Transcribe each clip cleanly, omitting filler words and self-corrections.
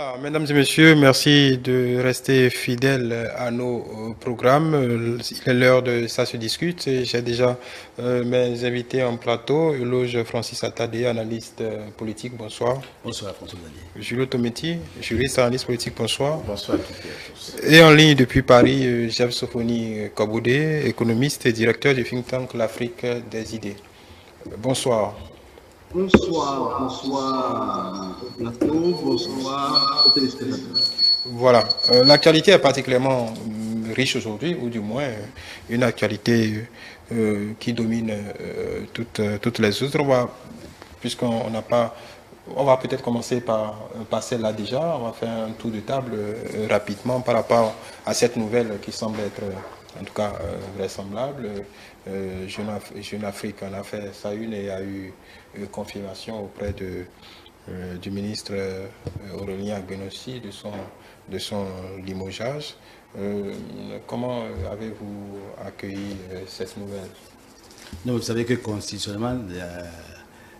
Voilà, mesdames et messieurs, merci de rester fidèles à nos programmes. Il est l'heure de Ça se discute. Et j'ai déjà mes invités en plateau. Eloge Francis Attadé, analyste politique, bonsoir. Bonsoir François Xavier. Julio Tometi, juriste, analyste politique, bonsoir. Bonsoir à toutes et à tous. Et en ligne depuis Paris, Jeff Sofoni Kaboudé, économiste et directeur du think tank L'Afrique des idées. Bonsoir. Bonsoir au plateau, bonsoir aux téléspectateurs. Voilà, l'actualité est particulièrement riche aujourd'hui, ou du moins une actualité qui domine toutes les autres. Puisqu'on n'a pas, on va peut-être commencer par celle-là déjà. On va faire un tour de table rapidement par rapport à cette nouvelle qui semble être, en tout cas, vraisemblable. Jeune Afrique en a fait sa une et a eu confirmation auprès du ministre Aurélien Agbenossi de son limogeage. Comment avez-vous accueilli cette nouvelle? Non, vous savez que constitutionnellement,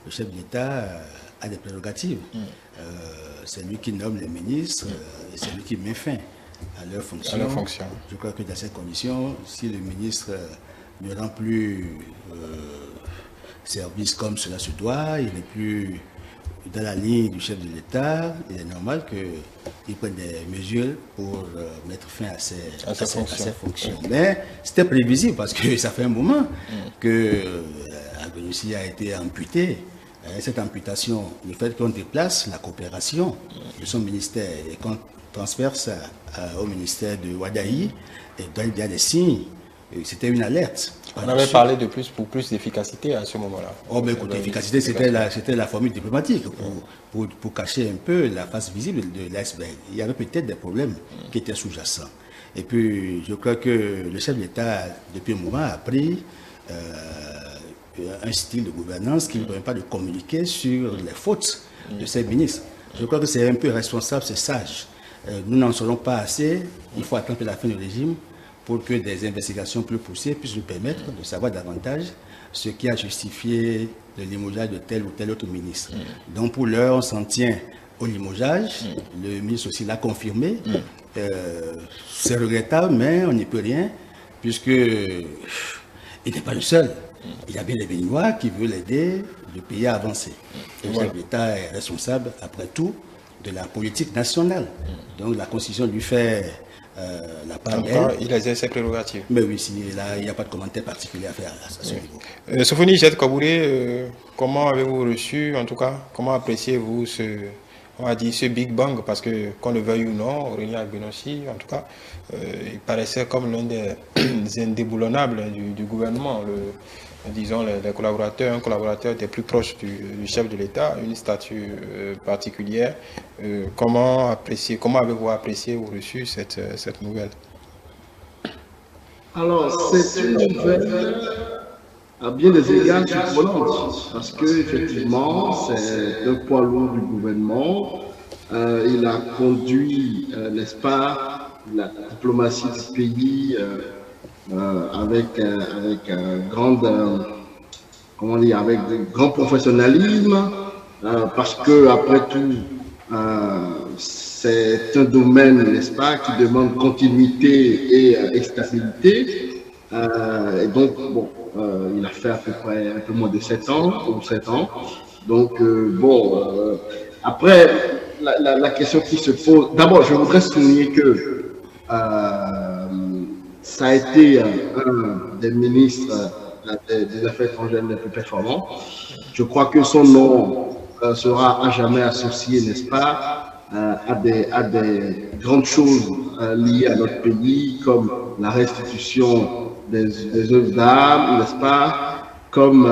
le chef de l'État a des prérogatives. C'est lui qui nomme les ministres et c'est lui qui met fin à leur fonction. Je crois que dans ces conditions, si le ministre ne rend plus service comme cela se doit, il n'est plus dans la ligne du chef de l'État, il est normal qu'il prenne des mesures pour mettre fin à ses fonctions. Mais c'était prévisible parce que ça fait un moment que Agbenossi a été amputé. Cette amputation, le fait qu'on déplace la coopération de son ministère et qu'on transfère ça au ministère de Ouadaï, et donc il y a des signes. C'était une alerte. On avait parlé pour plus d'efficacité à ce moment-là. Oh, mais écoutez, l'efficacité, c'était la formule diplomatique pour cacher un peu la face visible de l'iceberg. Il y avait peut-être des problèmes qui étaient sous-jacents. Et puis, je crois que le chef de l'État, depuis un moment, a pris un style de gouvernance qui ne permet pas de communiquer sur les fautes de ses ministres. Je crois que c'est un peu responsable, c'est sage. Nous n'en serons pas assez. Il faut attendre la fin du régime pour que des investigations plus poussées puissent nous permettre de savoir davantage ce qui a justifié le limogeage de tel ou tel autre ministre. Donc pour l'heure, on s'en tient au limogeage. Le ministre aussi l'a confirmé. C'est regrettable, mais on n'y peut rien, puisqu'il n'est pas le seul. Il y a bien les Béninois qui veulent aider le pays à avancer. Et voilà. L'État est responsable, après tout, de la politique nationale. Donc la Constitution lui fait la part d'elle. Il a ses prérogatives. Mais oui, il n'y a pas de commentaire particulier à faire à ce niveau. Sofoni Kaboudé, comment avez-vous reçu, en tout cas, comment appréciez-vous ce Big Bang? Parce que, qu'on le veuille ou non, Aurélien Agbenossi, en tout cas, il paraissait comme l'un des indéboulonnables du gouvernement. Disons, les collaborateurs, un collaborateur était plus proche du chef de l'État, une statue particulière. Comment avez-vous apprécié ou reçu cette nouvelle? Alors, c'est une nouvelle à bien des égards surprenante, parce qu'effectivement, c'est un poids lourd du gouvernement. Il a conduit, n'est-ce pas, la diplomatie du pays avec grand professionnalisme, parce que après tout, c'est un domaine, n'est-ce pas, qui demande continuité et stabilité. Et donc, bon, il a fait à peu près un peu moins de 7 ans, ou 7 ans. Donc, après, la question qui se pose, d'abord, je voudrais souligner que ça a été un des ministres des Affaires étrangères les plus performants. Je crois que son nom sera à jamais associé, n'est-ce pas, à des grandes choses liées à notre pays, comme la restitution des œuvres d'art, n'est-ce pas, comme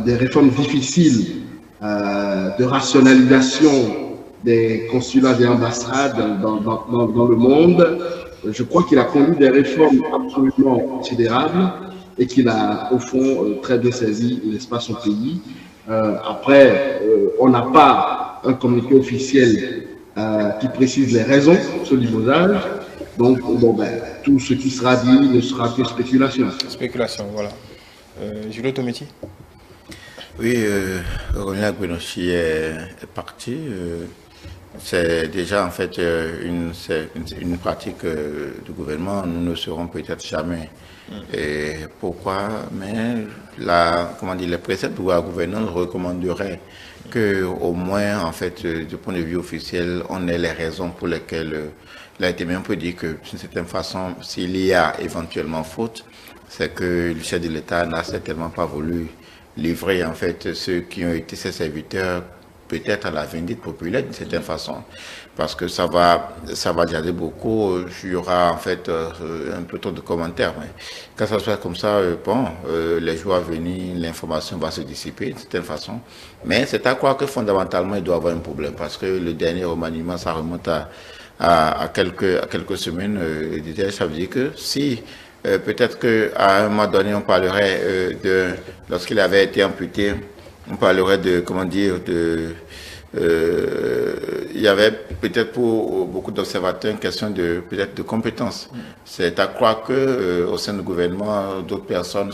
des réformes difficiles de rationalisation des consulats et ambassades dans le monde. Je crois qu'il a conduit des réformes absolument considérables et qu'il a, au fond, très bien servi, n'est-ce pas, son pays. Après, on n'a pas un communiqué officiel qui précise les raisons de ce limogeage. Donc, bon, tout ce qui sera dit ne sera que spéculation. Spéculation, voilà. Julio Tometi. Oui, Aurélien Agbenossi est parti. c'est déjà en fait une pratique du gouvernement. Nous ne saurons peut-être jamais et pourquoi, mais les préceptes de la gouvernance recommanderaient que au moins en fait du point de vue officiel, on ait les raisons pour lesquelles il a été même peut dire que d'une certaine façon, s'il y a éventuellement faute, c'est que le chef de l'État n'a certainement pas voulu livrer en fait ceux qui ont été ses serviteurs peut-être à la vindicte populaire d'une certaine façon, parce que ça va jaser beaucoup. Il y aura en fait un peu trop de commentaires. Mais quand ça se passe comme ça, les jours à venir, l'information va se dissiper d'une certaine façon. Mais c'est à croire que fondamentalement, il doit y avoir un problème, parce que le dernier remaniement, ça remonte à quelques semaines. Ça veut dire que si peut-être qu'à un moment donné, on parlerait lorsqu'il avait été amputé, on parlerait il y avait peut-être pour beaucoup d'observateurs une question peut-être de compétence. C'est à croire que au sein du gouvernement, d'autres personnes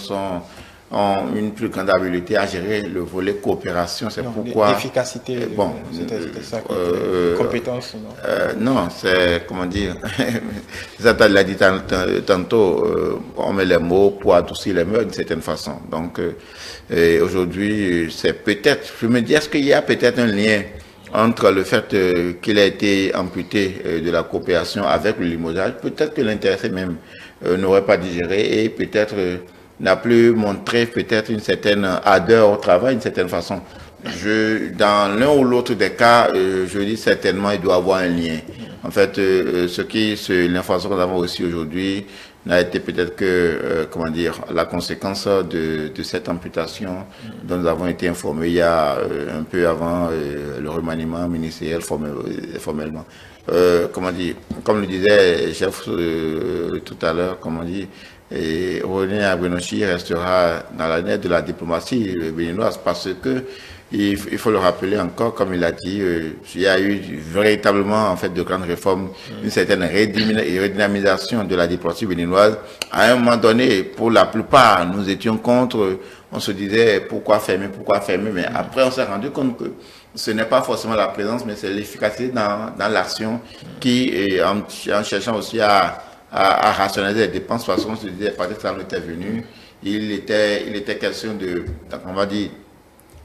ont une plus grande habileté à gérer le volet coopération. C'est pourquoi l'efficacité. C'était ça. Compétence. Non, c'est Zata l'a dit tantôt. On met les mots pour adoucir les mœurs d'une certaine façon. Donc aujourd'hui, c'est peut-être. Je me dis, est-ce qu'il y a peut-être un lien entre le fait qu'il a été amputé de la coopération avec le limogeage? Peut-être que l'intéressé même n'aurait pas digéré et peut-être n'a plus montré peut-être une certaine ardeur au travail, d'une certaine façon. Dans l'un ou l'autre des cas, je dis certainement il doit avoir un lien. En fait, l'information que nous avons aussi aujourd'hui n'a été peut-être que, la conséquence de cette amputation dont nous avons été informés il y a un peu avant le remaniement ministériel formellement. Comme le disait chef tout à l'heure, et René Aguenochi restera dans l'année de la diplomatie béninoise parce que il faut le rappeler encore, comme il a dit, il y a eu véritablement en fait de grandes réformes, une certaine redynamisation de la diplomatie béninoise. À un moment donné, pour la plupart, nous étions contre. On se disait pourquoi fermer, mais après on s'est rendu compte que ce n'est pas forcément la présence, mais c'est l'efficacité dans l'action qui, en cherchant aussi à rationaliser les dépenses, de toute façon, on se disait, parce que ça nous était venu, il était question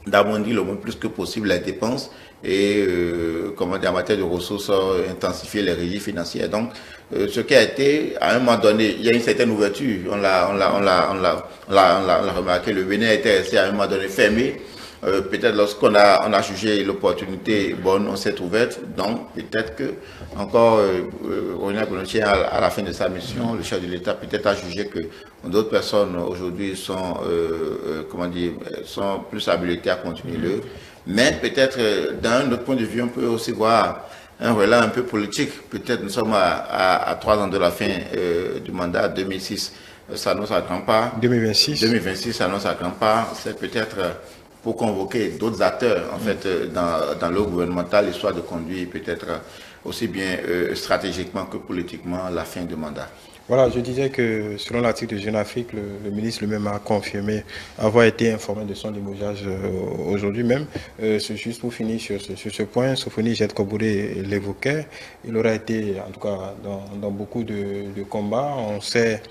d'abondir le moins plus que possible les dépenses et, en matière de ressources, intensifier les régies financières. Donc, ce qui a été, à un moment donné, il y a une certaine ouverture, on l'a remarqué, le Bénin était resté à un moment donné fermé. Peut-être lorsqu'on a jugé l'opportunité bonne, on s'est ouverte. Donc, peut-être que encore René Aguenochi, à la fin de sa mission, le chef de l'État peut-être a jugé que d'autres personnes aujourd'hui sont plus habilitées à continuer l'œuvre. Mais peut-être d'un autre point de vue, on peut aussi voir un relais un peu politique. Peut-être nous sommes à 3 ans de la fin du mandat 2006. Ça annonce à grands pas. 2026, ça annonce à grands pas. C'est peut-être pour convoquer d'autres acteurs en fait dans le gouvernemental, histoire de conduire peut-être aussi bien stratégiquement que politiquement la fin du mandat. Voilà, je disais que selon l'article de Jeune Afrique, le ministre lui-même a confirmé avoir été informé de son limogeage aujourd'hui même. C'est juste pour finir sur ce point, Sophonie Jette-Kobouré l'évoquait, il aura été en tout cas dans beaucoup de combats. On sait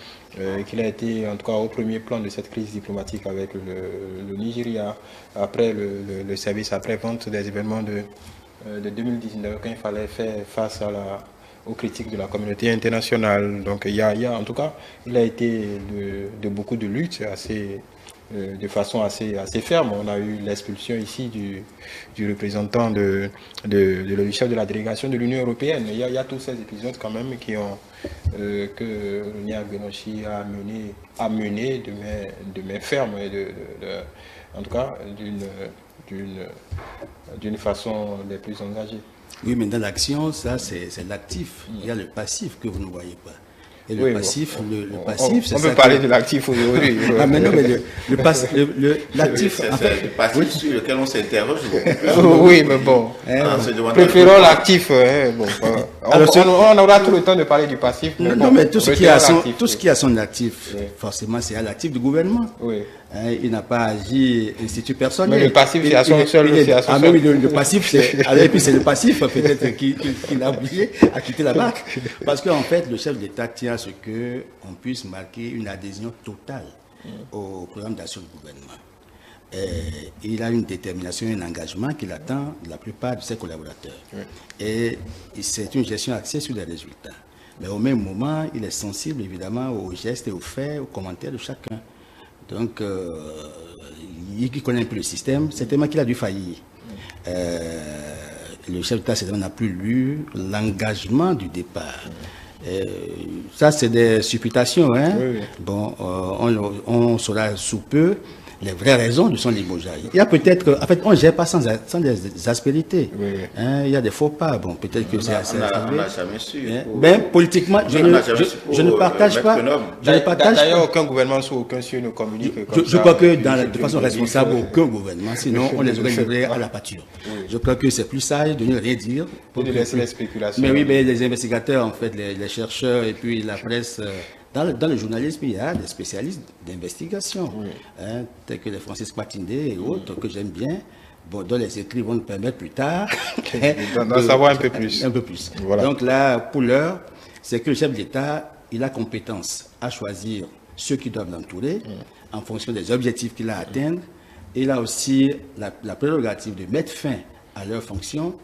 qu'il a été en tout cas au premier plan de cette crise diplomatique avec le Nigeria, après le service après-vente des événements de 2019, quand il fallait faire face aux critiques de la communauté internationale. Donc il y a en tout cas, il a été de beaucoup de luttes de façon assez ferme. On a eu l'expulsion ici du représentant le chef de la délégation de l'Union européenne. Il y a tous ces épisodes quand même que René Aguenochi a mené de main ferme et en tout cas d'une façon les plus engagées. Oui, mais dans l'action, ça c'est l'actif. Il y a le passif que vous ne voyez pas. Et le passif, le passif, c'est ça. On peut parler de l'actif aujourd'hui. Ah, mais non, mais l'actif, c'est en fait, le passif sur lequel on s'interroge. Oui, mais bon. Préférons l'actif. Bon, on aura tout le temps de parler du passif. Mais non, mais tout ce qui a son actif, forcément, c'est à l'actif du gouvernement. Oui. Il n'a pas agi institut personnel. Mais le passif, c'est à son seul. Mais oui, le passif, et puis c'est le passif peut-être qui l'a obligé à quitter la barque. Parce qu'en fait, le chef d'État tient à ce qu'on puisse marquer une adhésion totale au programme d'action du gouvernement. Il a une détermination et un engagement qu'il attend de la plupart de ses collaborateurs. Et c'est une gestion axée sur les résultats. Mais au même moment, il est sensible évidemment aux gestes et aux faits, aux commentaires de chacun. Donc, il connaît un peu le système. C'est tellement qu'il a dû faillir. Le chef d'État n'a plus lu l'engagement du départ. Ça, c'est des supputations. Hein? Oui. Bon, on saura sous peu les vraies raisons de son limogeage. Il y a peut-être, en fait, on ne gère pas sans des aspérités. Oui. Hein, il y a des faux pas. Bon, peut-être que c'est assez. On n'a jamais su. Ben, politiquement, je ne partage pas. D'ailleurs, aucun gouvernement sous aucun cieux ne communique. Je crois que de façon responsable, aucun gouvernement, sinon on les aurait livrés à la pâture. Oui. Je crois que c'est plus sage de ne rien dire. Pour de laisser les spéculations. Mais oui, mais les investigateurs, en fait, les chercheurs et puis la presse. Dans le journalisme, il y a des spécialistes d'investigation, tels que les Francis Matindé et autres, que j'aime bien, dont les écrits vont nous permettre plus tard d'en savoir un peu plus. Un peu plus. Voilà. Donc là, pour l'heure, c'est que le chef d'État, il a compétence à choisir ceux qui doivent l'entourer en fonction des objectifs qu'il a à atteindre. Il a aussi la prérogative de mettre fin à leurs fonctions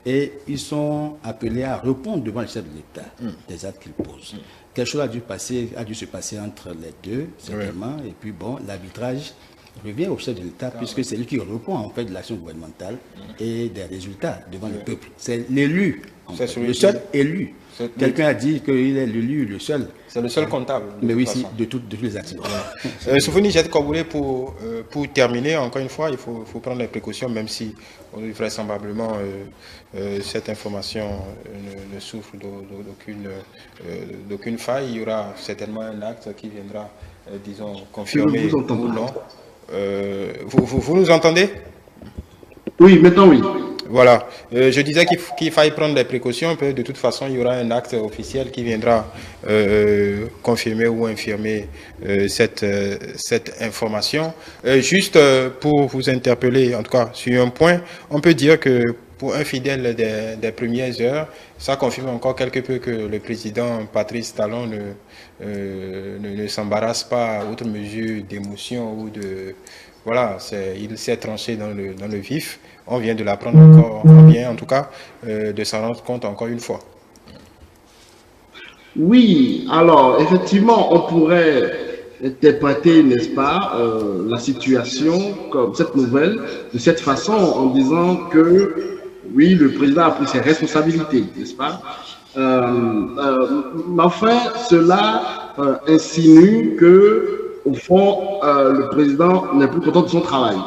et ils sont appelés à répondre devant le chef de l'État des actes qu'ils posent. Quelque chose a dû se passer entre les deux, certainement, et puis bon, l'arbitrage revient au chef de l'État, puisque c'est lui qui répond en fait de l'action gouvernementale et des résultats devant le peuple. C'est l'élu, le seul élu. Quelqu'un a dit qu'il est l'élu, le seul. C'est le seul comptable. Mais oui, de tous les actions. Sophoni Jette-Koboulé, pour terminer, encore une fois, il faut prendre les précautions, même si vraisemblablement cette information ne souffre d'aucune faille. Il y aura certainement un acte qui viendra, disons, confirmer ou non. Vous nous entendez? Oui, maintenant oui. Voilà, je disais qu'il fallait prendre des précautions, de toute façon il y aura un acte officiel qui viendra confirmer ou infirmer cette information. Juste pour vous interpeller, en tout cas sur un point, on peut dire que pour un fidèle des premières heures, ça confirme encore quelque peu que le président Patrice Talon ne s'embarrasse pas outre mesure d'émotion ou de... Voilà, il s'est tranché dans le vif. On vient de l'apprendre encore, on vient en tout cas de s'en rendre compte encore une fois. Oui, alors effectivement, on pourrait interpréter, n'est-ce pas, la situation comme cette nouvelle de cette façon en disant que oui, le président a pris ses responsabilités, n'est-ce pas? Mais enfin, cela insinue que, au fond, le président n'est plus content de son travail.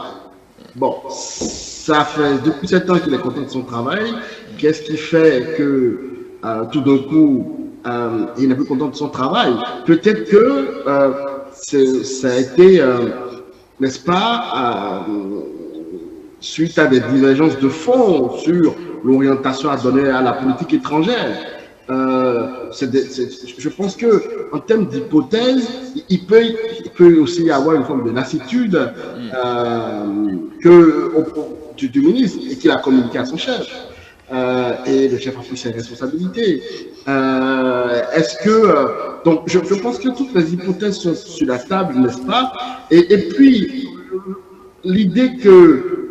Bon, ça fait depuis 7 ans qu'il est content de son travail. Qu'est-ce qui fait que tout d'un coup, il n'est plus content de son travail? Peut-être que ça a été, n'est-ce pas, suite à des divergences de fond sur l'orientation à donner à la politique étrangère. Je pense que en termes d'hypothèse, il peut aussi y avoir une forme de lassitude du ministre et qu'il a communiqué à son chef. Et le chef a pris ses responsabilités. Donc je pense que toutes les hypothèses sont sur la table, n'est-ce pas? Et puis l'idée que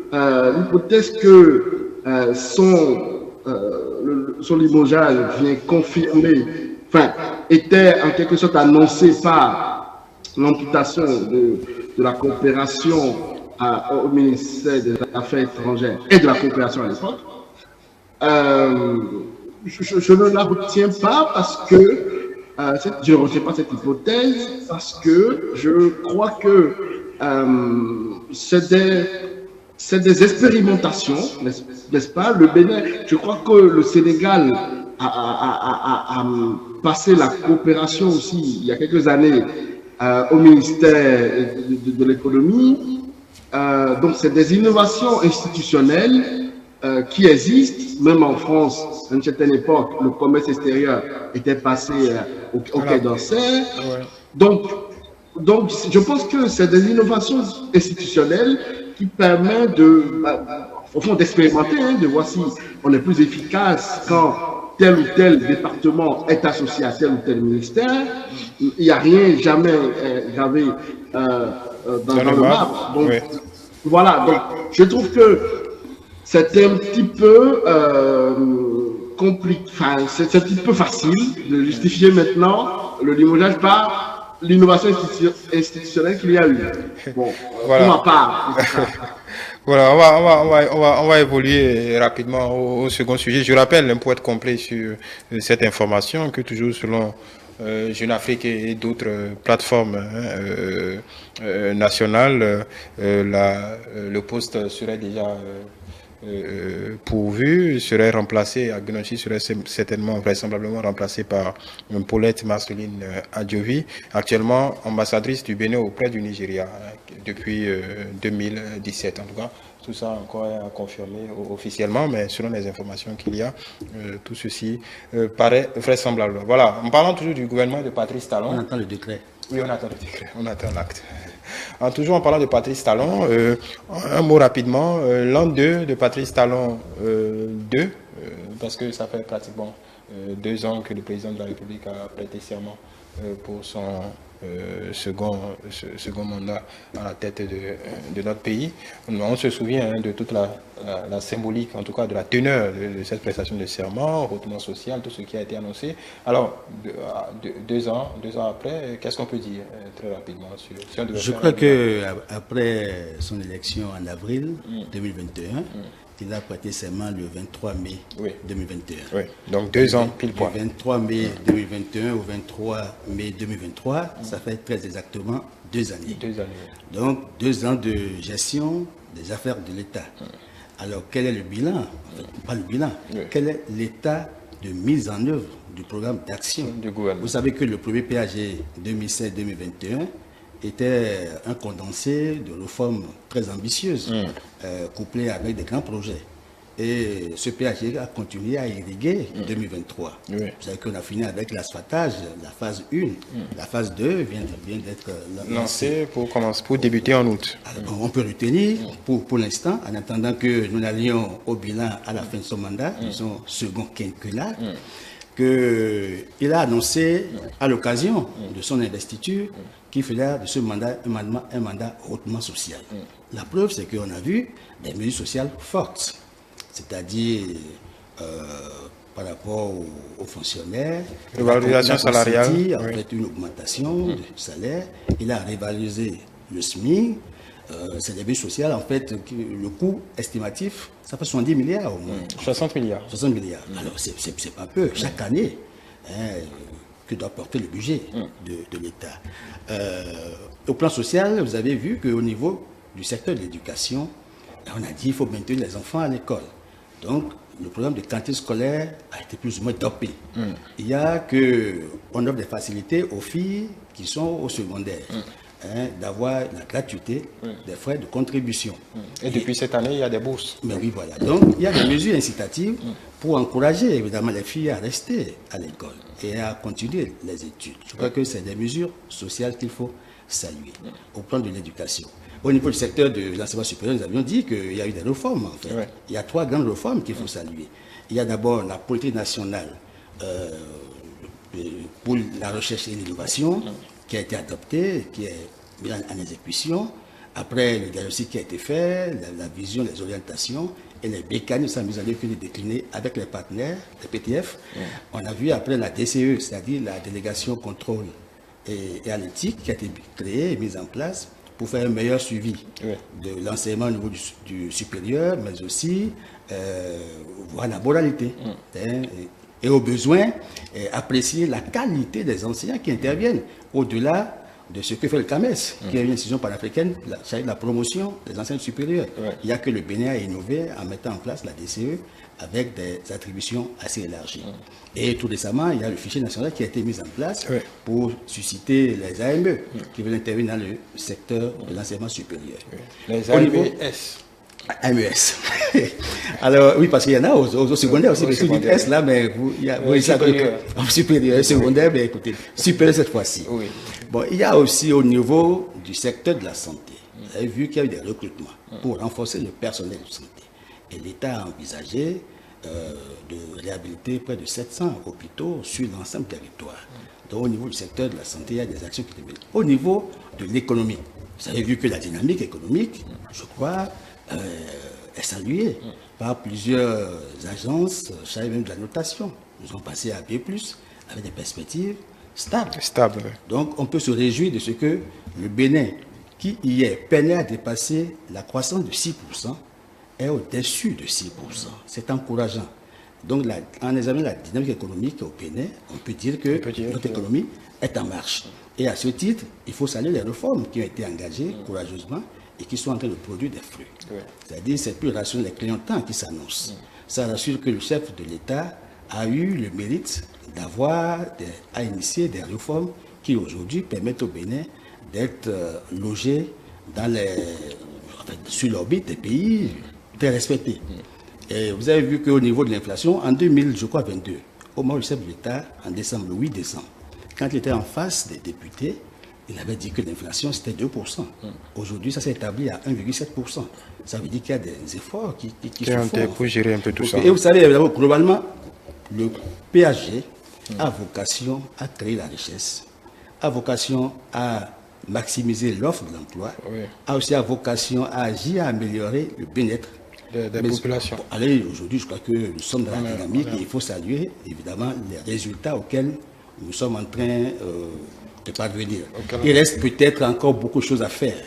l'hypothèse que son limogeage vient confirmer, enfin, était en quelque sorte annoncé par l'amputation de la coopération au ministère des Affaires étrangères et de la coopération à l'époque. Je ne la retiens pas parce que je ne retiens pas cette hypothèse parce que je crois que c'est des expérimentations, n'est-ce pas? Le Bénin, je crois que le Sénégal à passer la coopération aussi, il y a quelques années, au ministère de l'économie. Donc, c'est des innovations institutionnelles qui existent, même en France. À une certaine époque, le commerce extérieur était passé au Quai d'Orsay. Donc, je pense que c'est des innovations institutionnelles qui permettent au fond, d'expérimenter, de voir si on est plus efficace quand tel ou tel département est associé à tel ou tel ministère. Il n'y a rien jamais gravé dans le marbre. Donc, voilà. Donc, je trouve que c'est un petit peu compliqué, enfin, c'est un petit peu facile de justifier maintenant le limogeage par l'innovation institutionnelle qu'il y a eu. Bon, voilà. Pour ma part. Voilà, on va évoluer rapidement au second sujet. Je rappelle pour être complet sur cette information que toujours selon Jeune Afrique et d'autres plateformes nationales, le poste serait déjà pourvu, serait remplacé, Agnochi serait certainement, vraisemblablement remplacé par Paulette Marceline Adjovi, actuellement ambassadrice du Bénin auprès du Nigeria depuis 2017 en tout cas. Tout ça encore à confirmer officiellement, mais selon les informations qu'il y a, tout ceci paraît vraisemblable. Voilà, en parlant toujours du gouvernement de Patrice Talon. On attend le décret. Oui, on attend le décret, on attend l'acte. Toujours en parlant de Patrice Talon, un mot rapidement, l'an 2 de Patrice Talon 2, parce que ça fait pratiquement 2 ans que le président de la République a prêté serment pour son second mandat à la tête de notre pays. On se souvient de toute la symbolique, en tout cas de la teneur de cette prestation de serment, hautement social, tout ce qui a été annoncé. Alors, 2 ans après, qu'est-ce qu'on peut dire très rapidement sur Je crois qu'après son élection en avril 2021, il a prêté serment le 23 mai 2021. Oui, donc 2 ans pile poil. Du 23 mai 2021 au 23 mai 2023, ça fait très exactement 2 années. 2 années. Donc 2 ans de gestion des affaires de l'État. Alors quel est le bilan? Pas le bilan. Quel est l'état de mise en œuvre du programme d'action du gouvernement? Vous savez que le premier PAG 2016-2021 était un condensé de réformes très ambitieuses, couplées avec des grands projets. Et ce PAG a continué à irriguer en 2023. Vous savez qu'on a fini avec l'asphaltage, la phase 1. La phase 2 vient d'être lancée pour débuter en août. Alors, on peut retenir, pour l'instant, en attendant que nous allions au bilan à la fin de son mandat, son second quinquennat, qu'il a annoncé à l'occasion de son investiture qu'il faisait de ce mandat un mandat hautement social. La preuve, c'est qu'on a vu des mesures sociales fortes, c'est-à-dire par rapport aux fonctionnaires. Revalorisation salariale. En fait, une augmentation du salaire. Il a révalorisé le SMIC. C'est des mesures sociales, en fait, le coût estimatif, ça fait 70 milliards au moins. 60 milliards. 60 milliards. Alors, c'est pas peu. Chaque année, que doit porter le budget de l'État. Au plan social, vous avez vu qu'au niveau du secteur de l'éducation, on a dit qu'il faut maintenir les enfants à l'école. Donc, le programme de cantine scolaire a été plus ou moins dopé. Il y a qu'on offre des facilités aux filles qui sont au secondaire. D'avoir la gratuité des frais de contribution. Et depuis cette année, il y a des bourses. Mais oui, voilà. Donc, il y a des mesures incitatives pour encourager évidemment les filles à rester à l'école et à continuer les études. Je crois que c'est des mesures sociales qu'il faut saluer au plan de l'éducation. Au niveau du secteur de l'enseignement supérieur, nous avions dit qu'il y a eu des réformes, en fait. Il y a 3 grandes réformes qu'il faut saluer. Il y a d'abord la politique nationale pour la recherche et l'innovation, qui a été adopté, qui est mis en exécution. Après, le diagnostic qui a été fait, la vision, les orientations et les mécanismes sont mis en œuvre qui sont déclinés avec les partenaires, les PTF. On a vu après la DCE, c'est-à-dire la délégation contrôle et à l'éthique, qui a été créée et mise en place pour faire un meilleur suivi de l'enseignement au niveau du supérieur, mais aussi voir la moralité. Et au besoin, apprécier la qualité des enseignants qui interviennent au-delà de ce que fait le CAMES, qui est une institution panafricaine, la promotion des enseignes supérieures. Il n'y a que le Bénin a innové en mettant en place la DCE avec des attributions assez élargies. Et tout récemment, il y a le fichier national qui a été mis en place pour susciter les AME qui veulent intervenir dans le secteur de l'enseignement supérieur. Les AMES. AMES. Alors, oui, parce qu'il y en a au secondaire aussi. Vous dites S là, mais il y a supérieur, secondaire, mais écoutez, supérieur cette fois-ci. Oui. Bon, il y a aussi au niveau du secteur de la santé. Vous avez vu qu'il y a eu des recrutements pour renforcer le personnel de santé. Et l'État a envisagé de réhabiliter près de 700 hôpitaux sur l'ensemble du territoire. Donc, au niveau du secteur de la santé, il y a des actions qui sont menées. Au niveau de l'économie, vous avez vu que la dynamique économique, je crois, est saluée par plusieurs agences, chargées même de la notation. Nous sommes passés à B+, avec des perspectives stables. Donc, on peut se réjouir de ce que le Bénin, qui hier peinait à dépasser la croissance de 6%, est au-dessus de 6%. C'est encourageant. Donc, en examinant la dynamique économique au Bénin, on peut dire que notre économie est en marche. Et à ce titre, il faut saluer les réformes qui ont été engagées courageusement et qui sont en train de produire des fruits. C'est-à-dire, c'est plus rassurant les clignotants qui s'annoncent. Ça rassure que le chef de l'État a eu le mérite à initier des réformes qui aujourd'hui permettent au Bénin d'être logé sur l'orbite des pays très respectés. Et vous avez vu qu'au niveau de l'inflation, en 2022, au moment où le chef de l'État, en décembre, le 8 décembre, quand il était en face des députés, il avait dit que l'inflation c'était 2%. Aujourd'hui, ça s'est établi à 1,7%. Ça veut dire qu'il y a des efforts qui sont faits pour gérer un peu tout ça. Et vous savez, globalement, le PAG a vocation à créer la richesse, a vocation à maximiser l'offre de l'emploi, a aussi vocation à agir, à améliorer le bien-être des populations. Allez, aujourd'hui, je crois que nous sommes dans la dynamique et il faut saluer, évidemment, les résultats auxquels nous sommes en train de parvenir. Il reste peut-être encore beaucoup de choses à faire.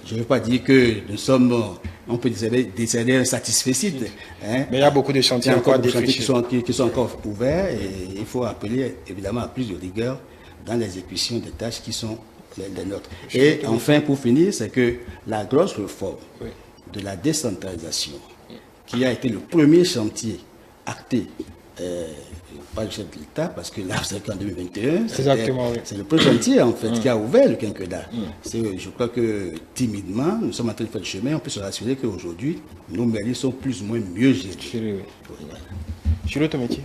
Je ne veux pas dire que nous sommes, on peut décerner un satisfecit. Mais il y a beaucoup de chantiers encore qui sont encore ouverts et il faut appeler évidemment à plus de rigueur dans l'exécution des tâches qui sont les nôtres. Et enfin, pour finir, c'est que la grosse réforme de la décentralisation, qui a été le premier chantier acté par le chef de l'État, parce que là, c'est qu'en 2021, c'est le premier chantier en fait qui a ouvert le quinquennat. Je crois que timidement, nous sommes en train de faire le chemin. On peut se rassurer qu'aujourd'hui, nos mairies sont plus ou moins mieux gérées. Sur ton métier.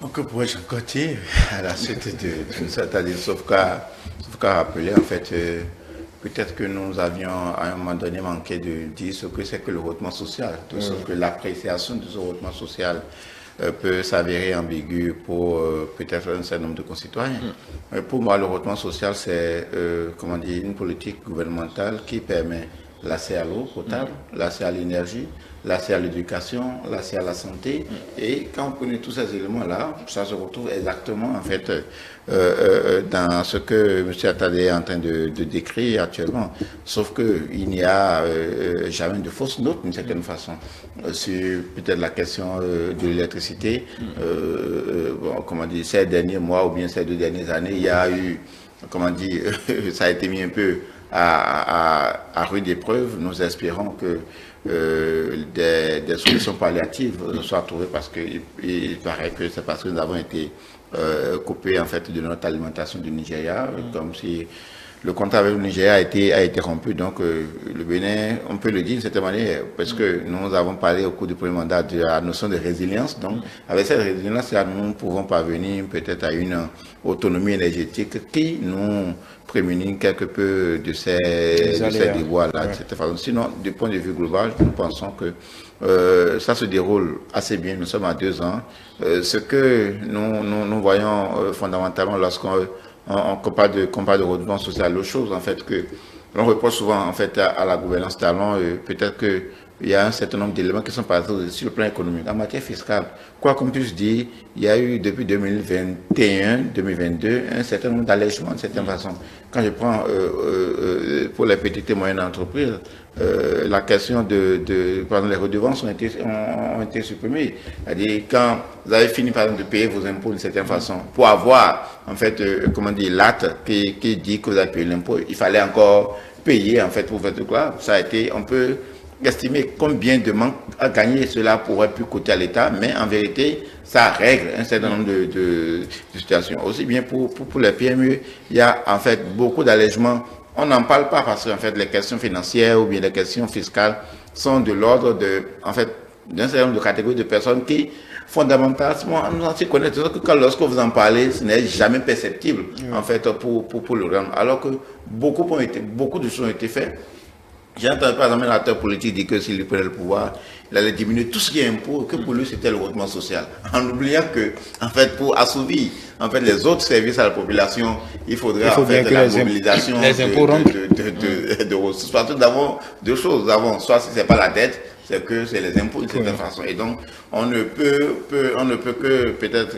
Donc, pourrais-je encore dire à la suite de tout ça, sauf qu'à rappeler, en fait, peut-être que nous avions à un moment donné manqué de dire ce que c'est que le redressement social, sauf que l'appréciation de ce redressement social peut s'avérer ambigu pour peut-être un certain nombre de concitoyens. Pour moi, le redressement social, c'est une politique gouvernementale qui permet l'accès à l'eau potable, l'accès à l'énergie, l'accès à l'éducation, l'accès à la santé. Et quand on connaît tous ces éléments-là, ça se retrouve exactement en fait dans ce que M. Attadé est en train de décrire actuellement. Sauf qu'il n'y a jamais de fausse note d'une certaine façon sur peut-être la question de l'électricité. Ces derniers mois ou bien ces 2 dernières années, il y a eu, ça a été mis un peu à rude épreuve. Nous espérons que des solutions palliatives soient trouvées parce qu'il paraît que c'est parce que nous avons été coupés en fait de notre alimentation du Nigeria, comme si le contrat avec le Nigeria a été rompu. Donc le Bénin, on peut le dire d'une certaine manière, parce que nous avons parlé au cours du premier mandat de la notion de résilience. Donc avec cette résilience, nous pouvons parvenir peut-être à une autonomie énergétique qui nous prémunit quelque peu de ces déboires-là, de cette façon. Sinon, du point de vue global, nous pensons que ça se déroule assez bien. Nous sommes à 2 ans. Ce que nous voyons fondamentalement lorsqu'on compare de redressement social, l'autre chose en fait que l'on reproche souvent en fait à la gouvernance talon, peut-être que il y a un certain nombre d'éléments qui sont passés sur le plan économique. En matière fiscale, quoi qu'on puisse dire, il y a eu depuis 2021, 2022, un certain nombre d'allègements de certaine façon. Quand je prends pour les petites et moyennes entreprises, la question par exemple, les redevances ont été supprimées. C'est-à-dire, quand vous avez fini par exemple de payer vos impôts d'une certaine façon, pour avoir en fait, l'acte qui dit que vous avez payé l'impôt, il fallait encore payer en fait pour votre quoi. Ça a été, on peut estimer combien de manque à gagner cela pourrait plus coûter à l'État, mais en vérité, ça règle un certain nombre de situations. Aussi bien pour les PME, il y a en fait beaucoup d'allègements. On n'en parle pas parce que en fait les questions financières ou bien les questions fiscales sont de l'ordre en fait d'un certain nombre de catégories de personnes qui fondamentalement nous en connaissent que lorsque vous en parlez, ce n'est jamais perceptible en fait pour le grand. Alors que beaucoup de choses ont été faites. J'ai entendu par exemple un acteur politique dire que s'il prenait le pouvoir, il allait diminuer tout ce qui est impôt, que pour lui c'était le logement social. En oubliant que, en fait, pour assouvir en fait, les autres services à la population, il faudrait en fait la mobilisation de ressources. Parce que nous avons deux choses. Nous avons, soit si ce n'est pas la dette, c'est que c'est les impôts d'une certaine façon. Et donc, on ne peut que peut-être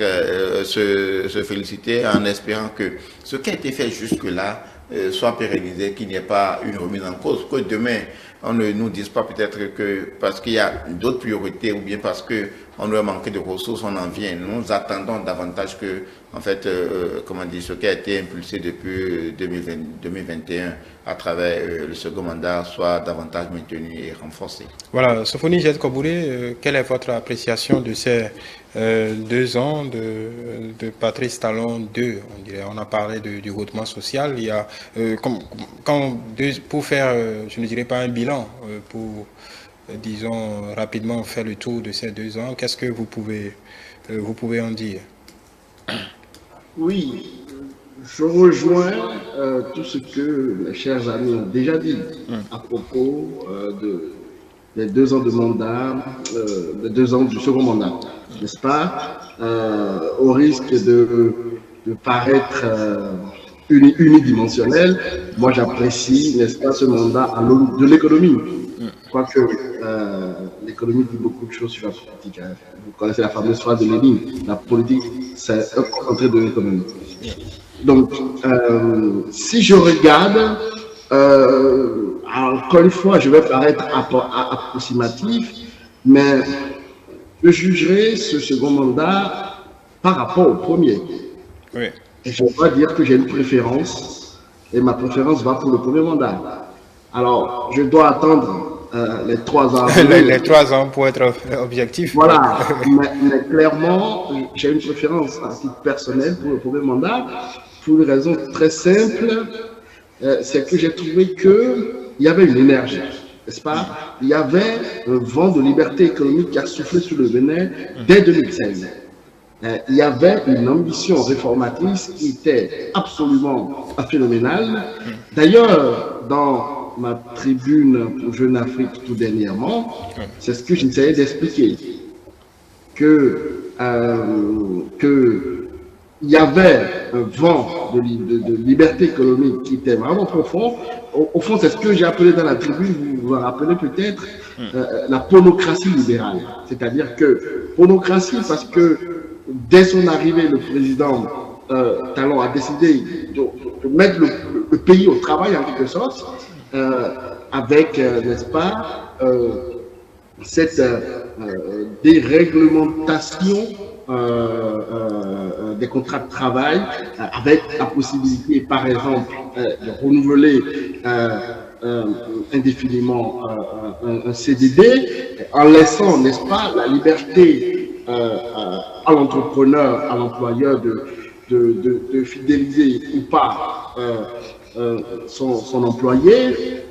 se féliciter en espérant que ce qui a été fait jusque-là soit pérennisé, qu'il n'y ait pas une remise en cause, que demain, on ne nous dise pas peut-être que parce qu'il y a d'autres priorités ou bien parce qu'on doit manquer de ressources, on en vient. Nous attendons davantage que, en fait, ce qui a été impulsé depuis 2021 à travers le second mandat soit davantage maintenu et renforcé. Voilà, Sophonie Jette-Koboulé, quelle est votre appréciation de ces 2 ans de Patrice Talon 2, on dirait. On a parlé du redressement social. Il y a, pour faire, je ne dirais pas un bilan, pour, disons, rapidement faire le tour de ces 2 ans, qu'est-ce que vous pouvez en dire? Oui, je rejoins tout ce que les chers amis ont déjà dit à propos des 2 ans de mandat, des 2 ans du second mandat, n'est-ce pas? Au risque de paraître unidimensionnel, moi j'apprécie, n'est-ce pas, ce mandat à l'aune de l'économie. Je crois que l'économie dit beaucoup de choses sur la politique. Hein. Vous connaissez la fameuse phrase de Lénine, la politique, c'est un concentré de l'économie. Donc, si je regarde, encore une fois, je vais paraître approximatif, mais je jugerai ce second mandat par rapport au premier. Oui. Et je dois dire que j'ai une préférence, et ma préférence va pour le premier mandat. Alors, je dois attendre les 3 ans. les 3 ans pour être objectif. Voilà, mais clairement, j'ai une préférence à titre personnel pour le premier mandat, pour une raison très simple, c'est que j'ai trouvé qu'il y avait une énergie, n'est-ce pas? Il y avait un vent de liberté économique qui a soufflé sur le Bénin dès 2016. Il y avait une ambition réformatrice qui était absolument phénoménale. D'ailleurs, dans ma tribune pour Jeune Afrique tout dernièrement, c'est ce que j'essayais d'expliquer, que il y avait un vent de liberté économique qui était vraiment profond. Au fond, c'est ce que j'ai appelé dans la tribune, vous vous rappelez peut-être, la ponocratie libérale. C'est-à-dire que ponocratie, parce que dès son arrivée, le président Talon a décidé de mettre le pays au travail en quelque sorte, avec, n'est-ce pas, cette déréglementation des contrats de travail, avec la possibilité, par exemple, de renouveler indéfiniment un CDD, en laissant, n'est-ce pas, la liberté à l'entrepreneur, à l'employeur de fidéliser ou pas son employé.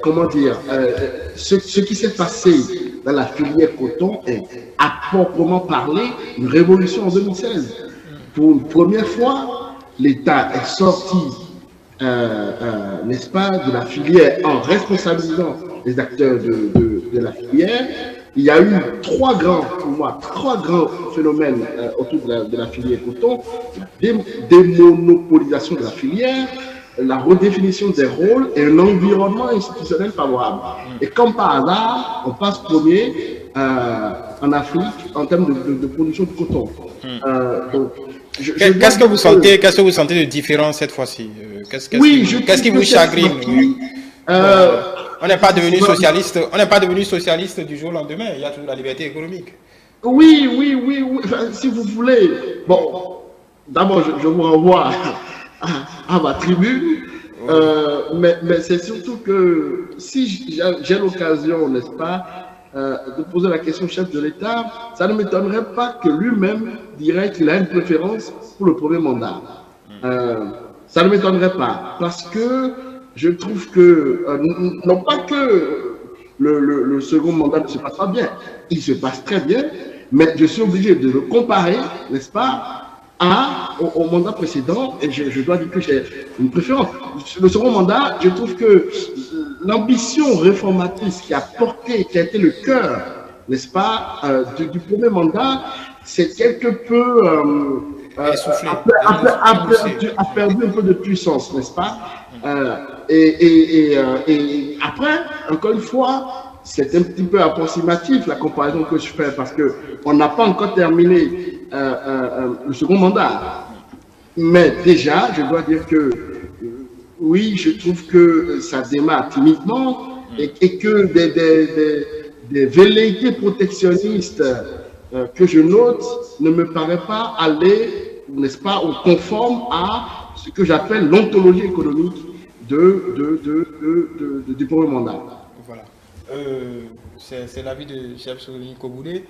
Comment dire, ce qui s'est passé dans la filière coton est à proprement parler une révolution en 2016. Pour une première fois, l'État est sorti, n'est-ce pas, de la filière en responsabilisant les acteurs de la filière. Il y a eu trois grands phénomènes autour de la filière coton. La démonopolisation de la filière, la redéfinition des rôles et un environnement institutionnel favorable. Et comme par hasard, on passe premier en Afrique en termes de production de coton. Qu'est-ce que vous sentez de différent cette fois-ci? Qu'est-ce qui vous chagrine? On n'est pas devenu socialiste. On n'est pas devenu socialiste du jour au lendemain. Il y a toujours la liberté économique. Oui. Enfin, si vous voulez. Bon, d'abord, je vous renvoie à ma tribune. Mais c'est surtout que si j'ai l'occasion, n'est-ce pas, de poser la question au chef de l'État, ça ne m'étonnerait pas que lui-même dirait qu'il a une préférence pour le premier mandat. Ça ne m'étonnerait pas, parce que je trouve que, non pas que le second mandat ne se passe pas bien, il se passe très bien, mais je suis obligé de le comparer, n'est-ce pas, au mandat précédent, et je dois dire que j'ai une préférence. Le second mandat, je trouve que l'ambition réformatrice qui a été le cœur, n'est-ce pas, du premier mandat, c'est quelque peu a perdu un peu de puissance, n'est-ce pas? Et après, encore une fois, c'est un petit peu approximatif la comparaison que je fais parce qu'on n'a pas encore terminé le second mandat. Mais déjà, je dois dire que oui, je trouve que ça démarre timidement et que des velléités protectionnistes que je note ne me paraît pas aller, n'est-ce pas, au conforme à ce que j'appelle l'ontologie économique du premier mandat. Voilà. C'est l'avis de chef Souligny Koboulé.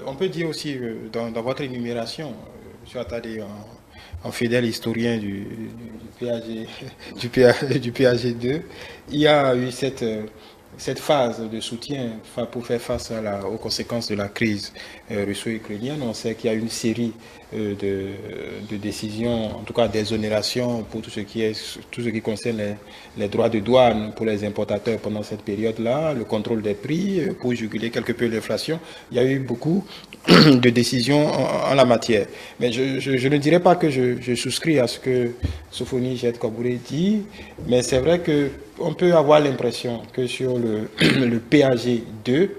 On peut dire aussi, dans votre énumération, je suis attardé en fidèle historien du PAG2, il y a eu cette phase de soutien pour faire face aux conséquences de la crise russo-ukrainienne. On sait qu'il y a une série de décisions, en tout cas d'exonération pour tout ce qui concerne les droits de douane pour les importateurs pendant cette période-là, le contrôle des prix pour juguler quelque peu l'inflation. Il y a eu beaucoup de décisions en la matière. Mais je ne dirais pas que je souscris à ce que Sophonie Jette-Koboulé dit, mais c'est vrai qu'on peut avoir l'impression que sur le PAG2,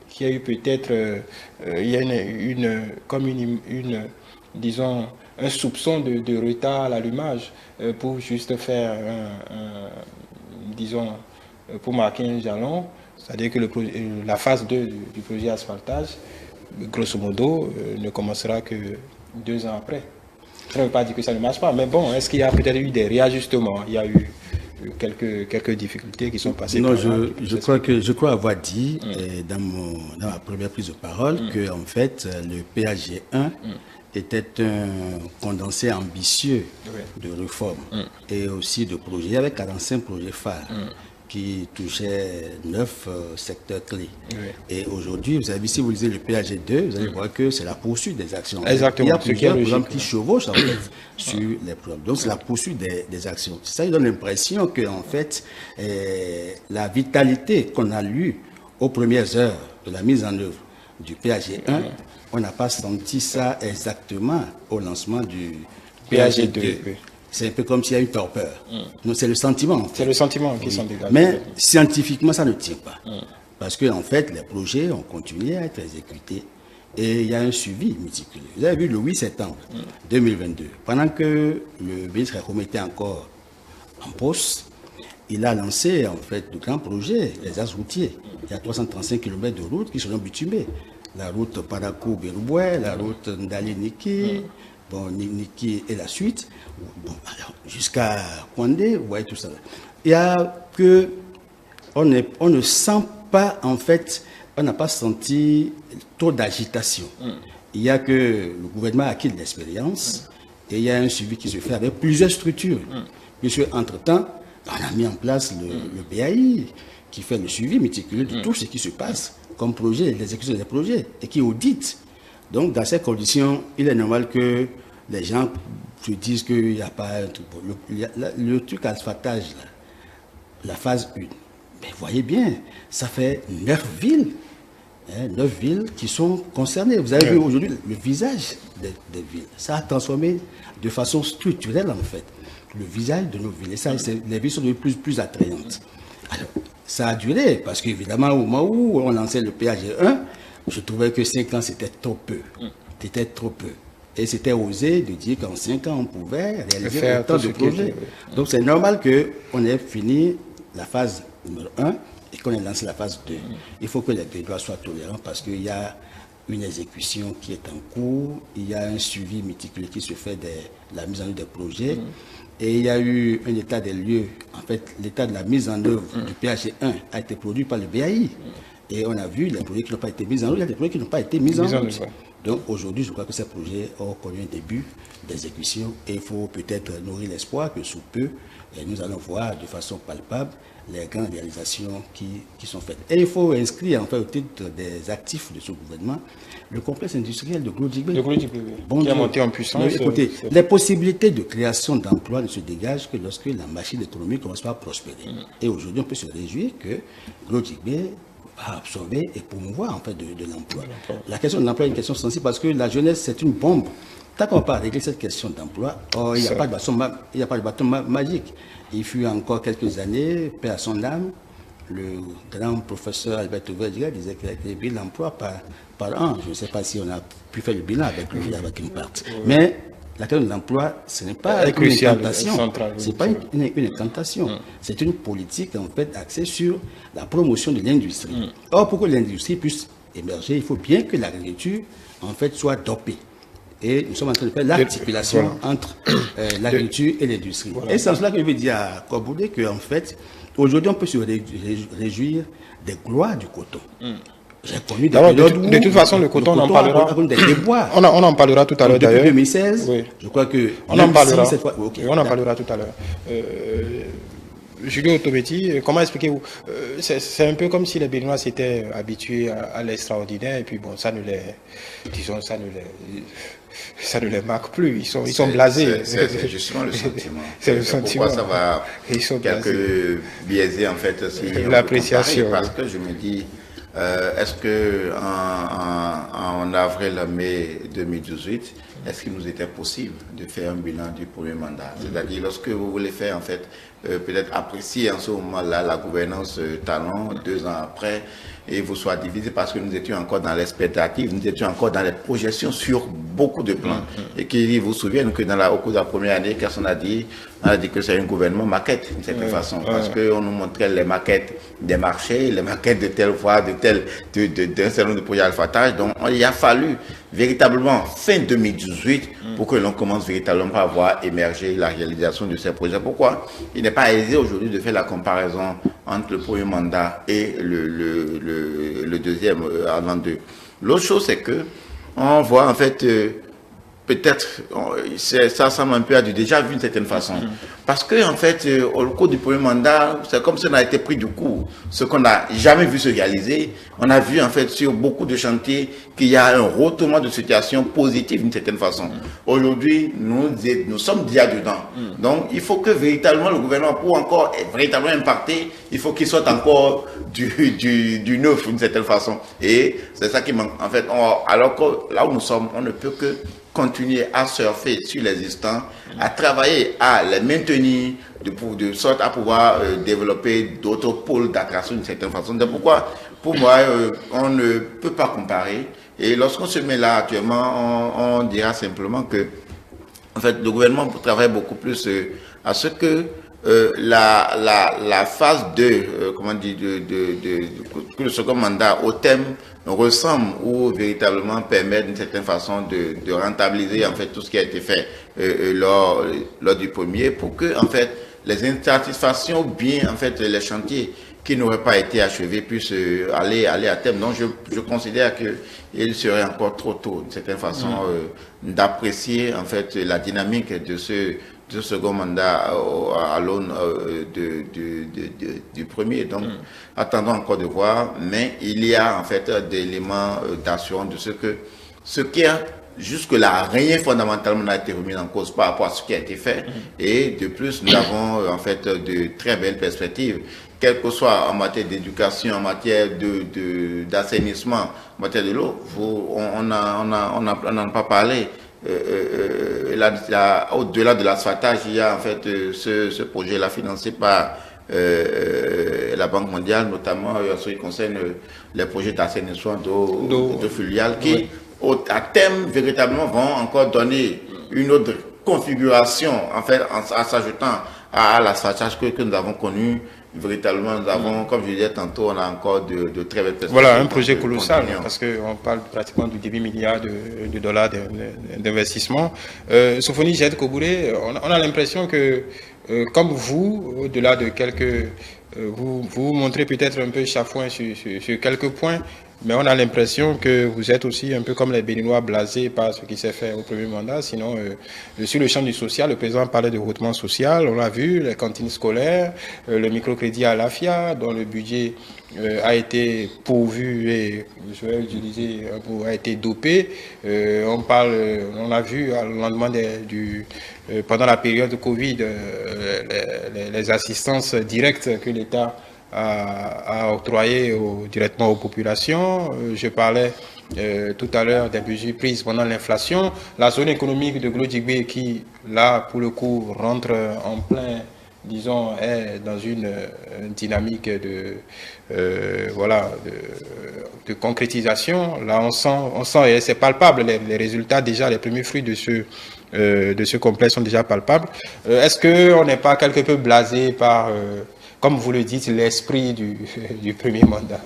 qu'il y a eu peut-être disons, un soupçon de retard à l'allumage pour juste faire disons, pour marquer un jalon, c'est-à-dire que la phase 2 du projet asphaltage, grosso modo, ne commencera que 2 ans après. Ça ne veut pas dire que ça ne marche pas, mais bon, est-ce qu'il y a peut-être eu des réajustements? Il y a eu quelques difficultés qui sont passées. Non, je crois avoir dit dans ma première prise de parole que en fait le PAG1 était un condensé ambitieux de réformes et aussi de projets. Il y avait 45 projets phares qui touchaient 9 secteurs clés. Et aujourd'hui, vous avez vu, si vous lisez le PAG2, vous allez voir que c'est la poursuite des actions. Exactement. Il y a plusieurs programmes qui chevauchent en fait sur les programmes. Donc c'est la poursuite des actions. Ça donne l'impression que en fait, la vitalité qu'on a lue aux premières heures de la mise en œuvre du PAG1, on n'a pas senti ça exactement au lancement du PAG2. C'est un peu comme s'il y a une torpeur. Non, c'est le sentiment. En fait. C'est le sentiment qui s'en dégage. Mais scientifiquement, ça ne tient pas. Parce que en fait, les projets ont continué à être exécutés et il y a un suivi méticuleux. Vous avez vu le 8 septembre 2022, pendant que le ministre était encore en poste, il a lancé en fait de grands projets, les axes routiers. Il y a 335 km de routes qui seront bitumées. La route Parakou-Berouboué, la route Ndali-Niki, Niki et la suite, jusqu'à Kondé, vous voyez tout ça. Il y a que on ne sent pas, en fait, on n'a pas senti trop d'agitation. Il y a que le gouvernement a acquis de l'expérience et il y a un suivi qui se fait avec plusieurs structures. Puisque, entre-temps, on a mis en place le BAI qui fait le suivi méticuleux de tout ce qui se passe comme projet, l'exécution des projets et qui audite. Donc, dans ces conditions, il est normal que les gens se disent qu'il n'y a pas un truc. Le truc asphaltage, la phase 1, mais voyez bien, ça fait 9 villes. 9 villes qui sont concernées. Vous avez vu aujourd'hui le visage des villes. Ça a transformé de façon structurelle, en fait. le visage de nos villes. Et ça, les villes sont devenues plus attrayantes. Alors, ça a duré, parce qu'évidemment, au moment où on lançait le PAG1, je trouvais que 5 ans, c'était trop peu. C'était trop peu. Et c'était osé de dire qu'en 5 ans, on pouvait réaliser autant de projets. Donc, c'est normal qu'on ait fini la phase numéro 1 et qu'on ait lancé la phase 2. Il faut que les Bédouins soient tolérants parce qu'il y a une exécution qui est en cours, il y a un suivi méticuleux qui se fait de la mise en œuvre des projets. Et il y a eu un état des lieux. En fait, l'état de la mise en œuvre du PHG1 a été produit par le BAI. Et on a vu les projets qui n'ont pas été mis en œuvre, il y a des projets qui n'ont pas été mis en œuvre. Donc aujourd'hui, je crois que ces projets ont connu un début d'exécution et il faut peut-être nourrir l'espoir que sous peu, nous allons voir de façon palpable les grandes réalisations qui sont faites. Et il faut inscrire en fait au titre des actifs de ce gouvernement le complexe industriel de Glodjibé. Qui a monté en puissance. Écoutez, les possibilités de création d'emplois ne se dégagent que lorsque la machine économique commence à prospérer. Et aujourd'hui, on peut se réjouir que Glodjibé va absorber et promouvoir en fait de l'emploi. La question de l'emploi est une question sensible parce que la jeunesse, c'est une bombe. Tant qu'on ne va pas régler cette question d'emploi, il n'y a pas de bâton magique. Il fut encore quelques années, paix à son âme, le grand professeur Albert Ouverture disait qu'il a créé 1000 emplois par an. Je ne sais pas si on a pu faire le bilan avec lui, avec une part. Mais la question de l'emploi, ce n'est pas une incantation. Ce n'est pas une incantation. C'est une politique en fait axée sur la promotion de l'industrie. Or, pour que l'industrie puisse émerger, il faut bien que l'agriculture en fait soit dopée. Et nous sommes en train de faire l'articulation entre l'agriculture et l'industrie. Et c'est en cela que je veux dire à Koboulé qu'en fait, aujourd'hui, on peut se réjouir des gloires du coton. J'ai connu des de toute façon, le coton, on en parlera. On en parlera tout à l'heure d'ailleurs. Depuis 2016, je crois que... On en parlera. On en parlera tout à l'heure. Julio Tobetti, comment expliquez-vous c'est un peu comme si les Béninois s'étaient habitués à l'extraordinaire et puis bon, ça ne les marque plus. Ils sont blasés. C'est justement le sentiment. C'est le sentiment. Pourquoi ça va quelque biaiser en fait l'appréciation. Parce que je me dis, est-ce que en avril-mai 2018, est-ce qu'il nous était possible de faire un bilan du premier mandat? C'est-à-dire, lorsque vous voulez faire, en fait, peut-être apprécier en ce moment-là la gouvernance Talon, 2 ans après, et vous soyez divisé parce que nous étions encore dans l'expectative, nous étions encore dans les projections sur beaucoup de plans. Et qui vous souviennent que au cours de la première année, on a dit que c'est un gouvernement maquette, d'une certaine façon, parce qu'on nous montrait les maquettes des marchés, les maquettes de telle voie, d'un certain nombre de projets alphatage. Donc, il a fallu véritablement fin 2018 pour que l'on commence véritablement à voir émerger la réalisation de ces projets. Pourquoi il n'est pas aisé aujourd'hui de faire la comparaison entre le premier mandat et le deuxième avant deux. L'autre chose, c'est que on voit en fait peut-être ça ressemble un peu à du déjà vu d'une certaine façon. Parce que en fait, au cours du premier mandat, c'est comme si on a été pris du coup. Ce qu'on n'a jamais vu se réaliser, on a vu en fait sur beaucoup de chantiers qu'il y a un retournement de situation positive d'une certaine façon. Aujourd'hui, nous sommes déjà dedans. Donc, il faut que véritablement le gouvernement, pour encore véritablement impacter, il faut qu'il soit encore du neuf d'une certaine façon. Et c'est ça qui manque. En fait, alors que là où nous sommes, on ne peut que continuer à surfer sur l'existant, à travailler, à les maintenir, de sorte à pouvoir développer d'autres pôles d'attraction d'une certaine façon. C'est pourquoi, pour moi, on ne peut pas comparer. Et lorsqu'on se met là actuellement, on dira simplement que, en fait, le gouvernement travaille beaucoup plus à ce que la phase 2, comment dire, que le second mandat au thème ressemble ou véritablement permet d'une certaine façon de rentabiliser en fait tout ce qui a été fait lors du premier pour que en fait les insatisfactions ou bien en fait les chantiers qui n'auraient pas été achevés puissent aller à terme. Donc je considère que il serait encore trop tôt d'une certaine façon d'apprécier en fait la dynamique de ce second mandat à l'aune du premier. Donc, attendons encore de voir, mais il y a en fait des éléments d'assurance de ce qui a jusque-là, rien fondamentalement n'a été remis en cause par rapport à ce qui a été fait. Et de plus, nous avons en fait de très belles perspectives, quel que soit en matière d'éducation, en matière d'assainissement, en matière de l'eau. On n'en a pas parlé. au-delà de l'asphaltage, il y a en fait ce projet-là financé par la Banque mondiale, notamment en ce qui concerne les projets d'assainissement d'eau fluviale qui, à terme, véritablement vont encore donner une autre configuration, en fait, en s'ajoutant à l'asphaltage que nous avons connu. Véritablement, nous avons, comme je disais tantôt, on a encore de très belles perspectives. Voilà, un projet colossal, parce qu'on parle pratiquement de 10 milliards de dollars d'investissement. Sophonie Jed Kobouré, on a l'impression que, comme vous, au-delà de quelques... vous montrez peut-être un peu chafouin sur quelques points, mais on a l'impression que vous êtes aussi un peu comme les Béninois blasés par ce qui s'est fait au premier mandat. Sinon, sur le champ du social, le président parlait de recrutement social, on l'a vu, les cantines scolaires, le microcrédit à l'AFIA, dont le budget a été pourvu et, je vais utiliser un mot, a été dopé. On a vu au lendemain pendant la période de Covid, les assistances directes que l'État à octroyer directement aux populations. Je parlais tout à l'heure des mesures prises pendant l'inflation. La zone économique de Glodjigbe qui, là, pour le coup, rentre en plein, disons, est dans une dynamique de concrétisation. Là, on sent et c'est palpable, les résultats déjà, les premiers fruits de ce complexe sont déjà palpables. Est-ce qu'on n'est pas quelque peu blasé par... comme vous le dites, l'esprit du premier mandat?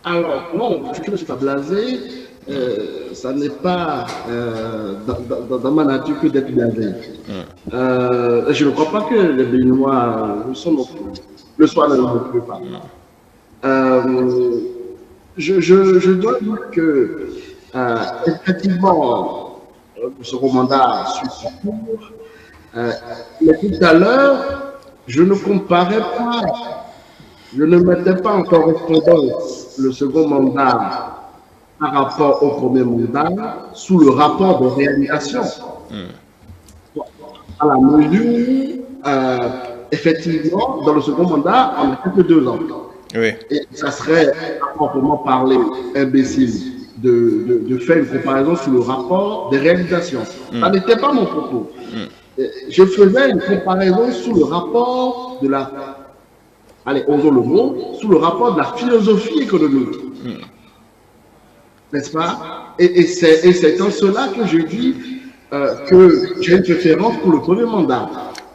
Alors, non, je ne suis pas blasé. Ça n'est pas dans ma nature que d'être blasé. Je ne crois pas que les Béninois le sont non plus. Le soir ne le plus pas. Je dois dire que, effectivement, ce mandat suit son cours. Mais tout à l'heure, je ne comparais pas, je ne mettais pas en correspondance le second mandat par rapport au premier mandat sous le rapport de réalisation. À la mesure, effectivement, dans le second mandat, on n'a fait que 2 ans. Oui. Et ça serait, à proprement parler, imbécile de faire une comparaison sur le rapport des réalisations. Ça n'était pas mon propos. Je faisais une comparaison sur le rapport de la... Allez, osons le mot, sur le rapport de la philosophie économique. N'est-ce pas? Et c'est en cela que je dis que j'ai une préférence pour le premier mandat.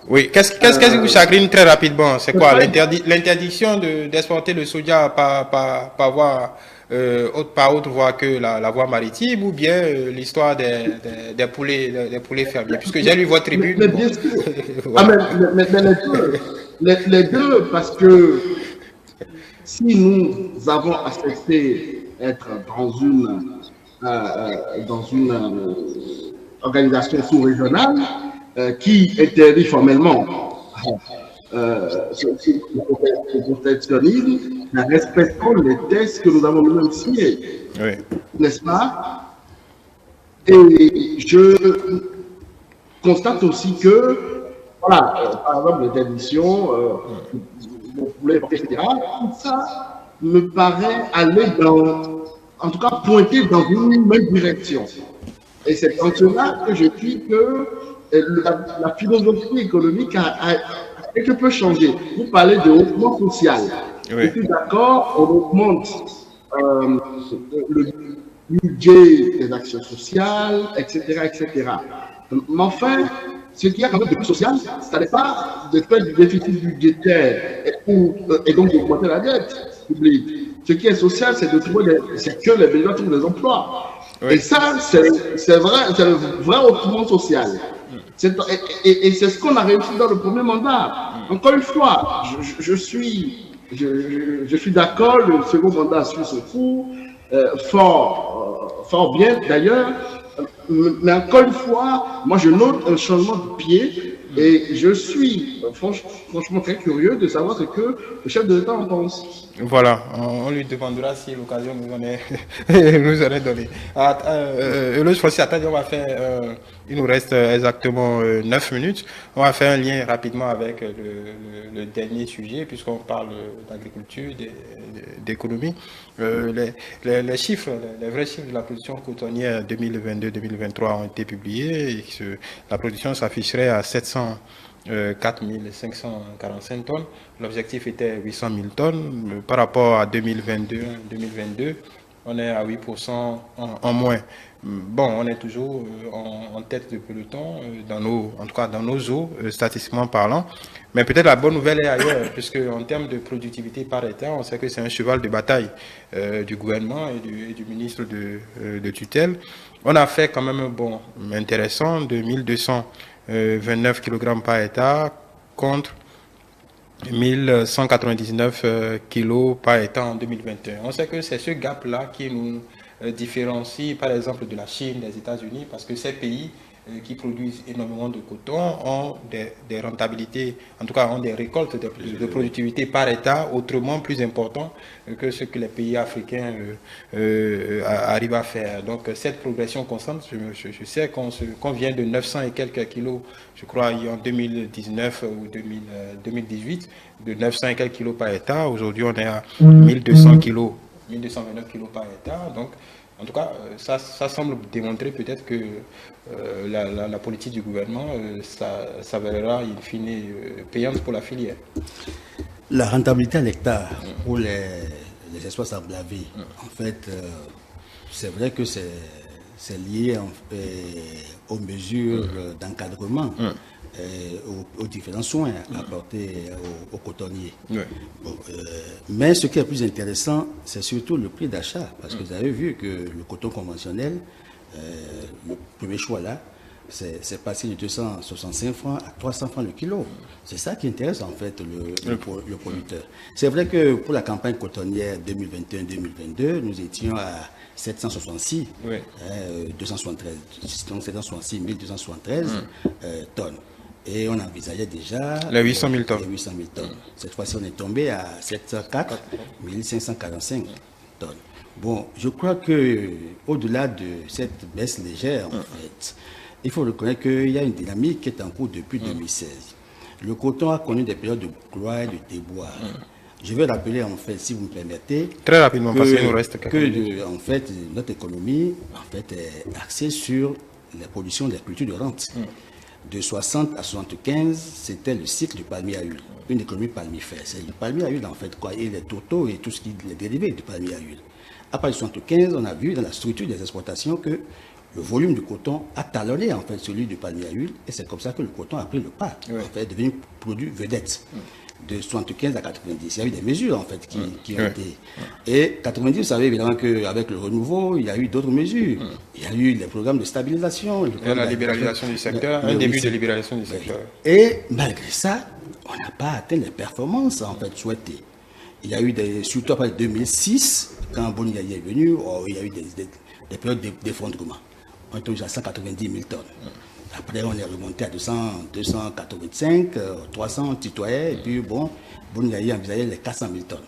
Oui, qu'est-ce qui vous chagrine très rapidement? C'est quoi? L'interdiction d'exporter le soja par autre voie que la voie maritime, ou bien l'histoire des poulets fermiers? Puisque j'ai lu votre tribune. Mais bien sûr. Voilà. Les deux, parce que si nous avons accepté être dans une organisation sous-régionale qui interdit formellement ce protectionnisme, respectons les textes que nous avons nous-mêmes signés. Oui. N'est-ce pas? Et je constate aussi que, voilà, par exemple, l'interdiction, le poulet, etc., tout ça me paraît aller en tout cas, pointer dans une même direction. Et c'est en cela que je dis que la philosophie économique a quelque peu changé. Vous parlez de haussement social. Oui. Je suis d'accord, on augmente le budget des actions sociales, etc., etc. Mais enfin, ce qu'il y a quand même de plus social, ça n'est pas de faire du déficit budgétaire et donc d'augmenter la dette publique. Ce qui est social, c'est que les Béninois trouvent des emplois. Oui. Et ça, c'est vrai, c'est le vrai haussement social. Et c'est ce qu'on a réussi dans le premier mandat. Encore une fois, je suis d'accord, le second mandat suit ce cours, fort bien d'ailleurs. mais encore une fois, moi je note un changement de pied et je suis franchement très curieux de savoir ce que le chef de l'État en pense. Voilà, on lui demandera si l'occasion nous en est, nous en est donnée. L'autre fois, on va faire, il nous reste exactement 9 minutes. On va faire un lien rapidement avec le dernier sujet, puisqu'on parle d'agriculture, d'économie. Les chiffres, les vrais chiffres de la production cotonnière 2022-2023 ont été publiés. Et la production s'afficherait à 4 545 tonnes. L'objectif était 800 000 tonnes. Par rapport à 2022, on est à 8% en moins. Bon, on est toujours en tête de peloton, en tout cas dans nos eaux, statistiquement parlant. Mais peut-être la bonne nouvelle est ailleurs, puisque en termes de productivité par État, on sait que c'est un cheval de bataille du gouvernement et du ministre de tutelle. On a fait quand même un bond intéressant de 1229 kg par État contre 1199 kg par État en 2021. On sait que c'est ce gap-là qui nous différencie, par exemple, de la Chine, des États-Unis, parce que ces pays qui produisent énormément de coton ont des rentabilités, en tout cas ont des récoltes de productivité par État autrement plus importantes que ce que les pays africains arrivent à faire. Donc cette progression constante, je sais qu'on vient de 900 et quelques kilos, je crois en 2019 ou 2018, de 900 et quelques kilos par État. Aujourd'hui on est à 1200 kilos, 1229 kilos par État. Donc en tout cas, ça semble démontrer peut-être que la politique du gouvernement s'avérera in fine payante pour la filière. La rentabilité à l'hectare pour les espaces emblavés, en fait, c'est vrai que c'est lié aux mesures d'encadrement. Aux différents soins apportés aux cotonniers. Oui. Bon, mais ce qui est plus intéressant, c'est surtout le prix d'achat, parce que vous avez vu que le coton conventionnel, le premier choix là, c'est passé de 265 francs à 300 francs le kilo. C'est ça qui intéresse en fait le producteur. C'est vrai que pour la campagne cotonnière 2021-2022, nous étions à 766, oui. 273, donc 766 273 tonnes. Et on envisageait déjà les 800 000 tonnes. Cette fois-ci, on est tombé à 704 545 tonnes. Bon, je crois que au-delà de cette baisse légère, en fait, il faut reconnaître qu'il y a une dynamique qui est en cours depuis 2016. Le coton a connu des périodes de gloire et de déboire. Je vais rappeler, en fait, si vous me permettez, très rapidement, parce qu'il nous reste en fait, notre économie en fait, est axée sur la production des cultures de rente. De 60 à 75, c'était le cycle du palmier à huile, une économie palmifère. C'est le palmier à huile, en fait, quoi, et les tourteaux et tout ce qui est dérivé du palmier à huile. À partir de 75, on a vu dans la structure des exportations que le volume du coton a talonné, en fait, celui du palmier à huile, et c'est comme ça que le coton a pris le pas, en fait, est devenu produit vedette. De 75 à 90. Il y a eu des mesures, en fait, qui ont été... Et 90, vous savez, évidemment, qu'avec le renouveau, il y a eu d'autres mesures. Il y a eu les programmes de stabilisation. La libéralisation du secteur, un début de libéralisation du secteur. Et malgré ça, on n'a pas atteint les performances, en fait, souhaitées. Il y a eu, surtout après 2006, quand Bonigaï est venu, il y a eu des périodes d'effondrement. On est tombé à 190 000 tonnes. Après, on est remonté à 285, 300 tutoyés, et puis bon, Bonigaï envisageait les 400 000 tonnes.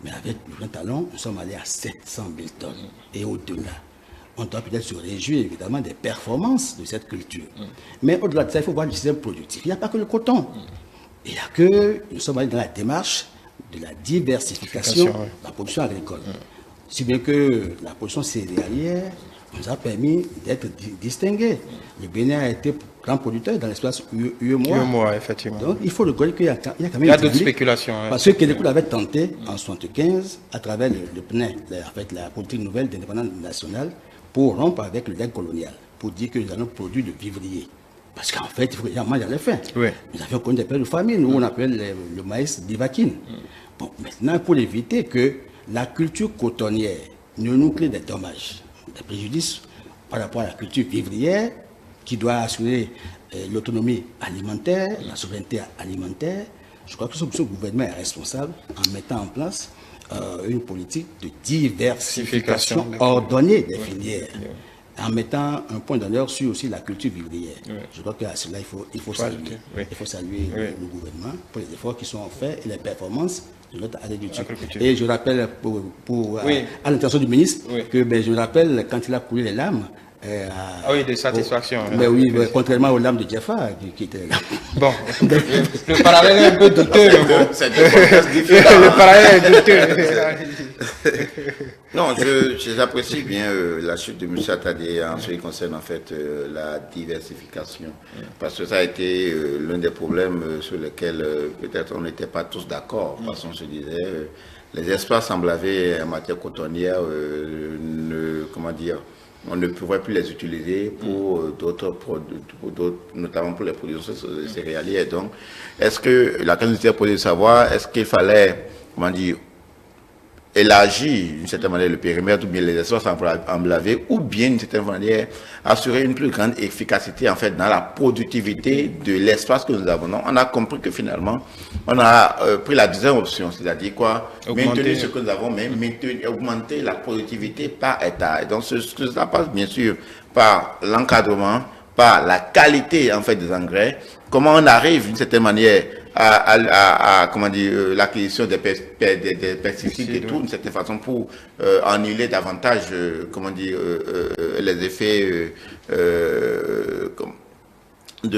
Mais avec le grand talon, nous sommes allés à 700 000 tonnes et au-delà. On doit peut-être se réjouir évidemment des performances de cette culture. Mais au-delà de ça, il faut voir le système productif. Il n'y a pas que le coton. Il y a que nous sommes allés dans la démarche de la diversification de la production agricole. Si bien que la production céréalière nous a permis d'être distingués. Le Bénin a été grand producteur dans l'espace UEMOA. Effectivement. Donc il faut reconnaître qu'il y a quand même... Il y a d'autres spéculations. Parce que Kélékou avait tenté en 1975, à travers le PNE, en fait, la politique nouvelle d'indépendance nationale, pour rompre avec le legs colonial, pour dire que nous allons produire de vivrier. Parce qu'en fait, il faut que les gens mangent à la faim. Oui. Nous avions connu des périodes de famine, où on appelle le maïs divakine. Bon, maintenant, pour éviter que la culture cotonnière ne nous crée des dommages, des préjudices par rapport à la culture vivrière, qui doit assurer l'autonomie alimentaire, la souveraineté alimentaire, je crois que ce gouvernement est responsable en mettant en place une politique de diversification ordonnée des filières. en mettant un point d'honneur sur aussi la culture vivrière. Je crois qu'à cela, il faut saluer. Il faut saluer le gouvernement pour les efforts qui sont faits et les performances de notre agriculture. Et je rappelle à l'intention du ministre que je rappelle quand il a coulé les larmes. De satisfaction. Mais oui, contrairement aux larmes de Jaffa qui étaient. Bon, le parallèle est un peu douteux. Le parallèle est douteux. Non, j'apprécie bien la chute de M. Attadé en ce qui concerne en fait la diversification. Parce que ça a été l'un des problèmes sur lesquels peut-être on n'était pas tous d'accord. Parce qu'on se disait, les espaces emblavés en matière cotonnière, on ne pourrait plus les utiliser pour d'autres produits, notamment pour les productions céréalières. Donc, est-ce que la question était de savoir, est-ce qu'il fallait, élargir d'une certaine manière le périmètre ou bien les espaces emblavés ou bien d'une certaine manière assurer une plus grande efficacité en fait dans la productivité de l'espace que nous avons. Non, on a compris que finalement on a pris la deuxième option, c'est-à-dire quoi, maintenir ce que nous avons, mais augmenter la productivité par état. Et donc ça passe bien sûr par l'encadrement, par la qualité en fait des engrais. Comment on arrive d'une certaine manière à l'acquisition des pesticides et tout, d'une certaine façon, pour annuler davantage, les effets de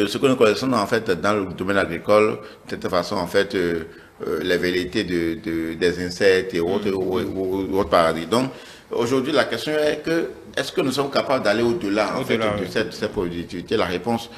ce que nous connaissons en fait dans le domaine agricole, de cette façon en fait les velléités des insectes et autres paradis. Donc aujourd'hui la question est que est-ce que nous sommes capables d'aller au-delà en fait, de cette productivité? La réponse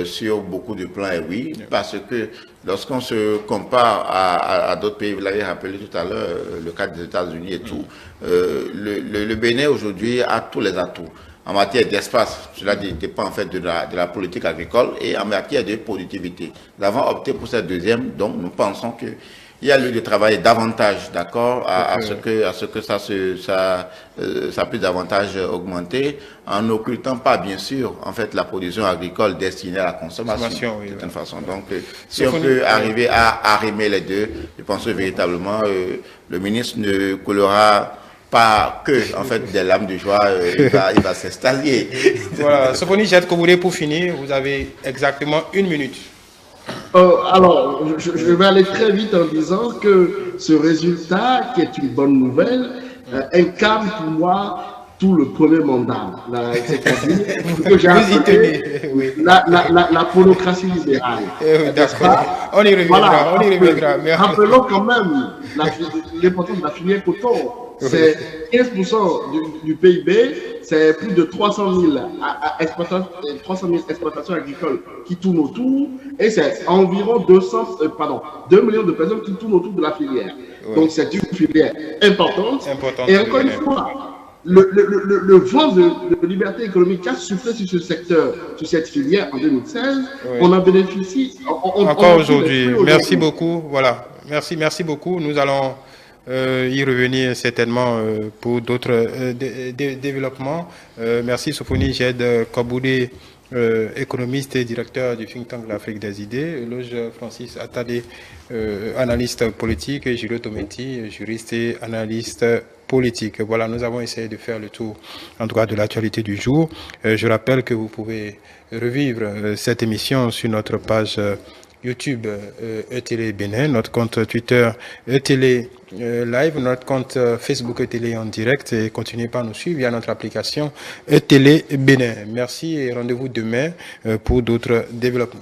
sur beaucoup de plans est oui, parce que lorsqu'on se compare à d'autres pays, vous l'avez rappelé tout à l'heure, le cas des États-Unis et tout, le Bénin aujourd'hui a tous les atouts. En matière d'espace, cela dépend en fait de la politique agricole et en matière de productivité. Nous avons opté pour cette deuxième, donc nous pensons que il y a lieu de travailler davantage, d'accord, à ce que ça puisse davantage augmenter, en n'occultant pas, bien sûr, en fait, la production agricole destinée à la consommation, de certaine façon. Donc, si on peut arriver à arrimer les deux, je pense que véritablement, le ministre ne coulera pas que, en fait, des lames de joie, il va s'installer. Voilà, Sophonie Jette Koboulé, pour finir, vous avez exactement 1 minute. Alors, je vais aller très vite en disant que ce résultat, qui est une bonne nouvelle, incarne pour moi tout le premier mandat. C'est-à-dire que j'ai appelé la polocratie libérale. D'accord. On y reviendra. Rappelons quand même l'importance de la filière coton. C'est 15% du PIB, c'est plus de 300 000 exploitations agricoles qui tournent autour, et c'est environ 2 millions de personnes qui tournent autour de la filière. Donc c'est une filière importante. Et encore une fois, le vent de liberté économique qui a soufflé sur ce secteur, sur cette filière en 2016, on en bénéficie encore aujourd'hui. Merci beaucoup. Voilà. Merci beaucoup. Nous allons y revenir certainement pour d'autres développements. Merci Sophonie Jette Koboulé, économiste et directeur du think tank l'Afrique des idées. Loge Francis Attadé, analyste politique, et Julio Tometi, juriste et analyste politique. Voilà, nous avons essayé de faire le tour en tout cas de l'actualité du jour. Je rappelle que vous pouvez revivre cette émission sur notre page YouTube ETélé Bénin, notre compte Twitter ETélé Live, notre compte Facebook ETélé en direct, et continuez par nous suivre via notre application ETélé Bénin. Merci et rendez-vous demain pour d'autres développements.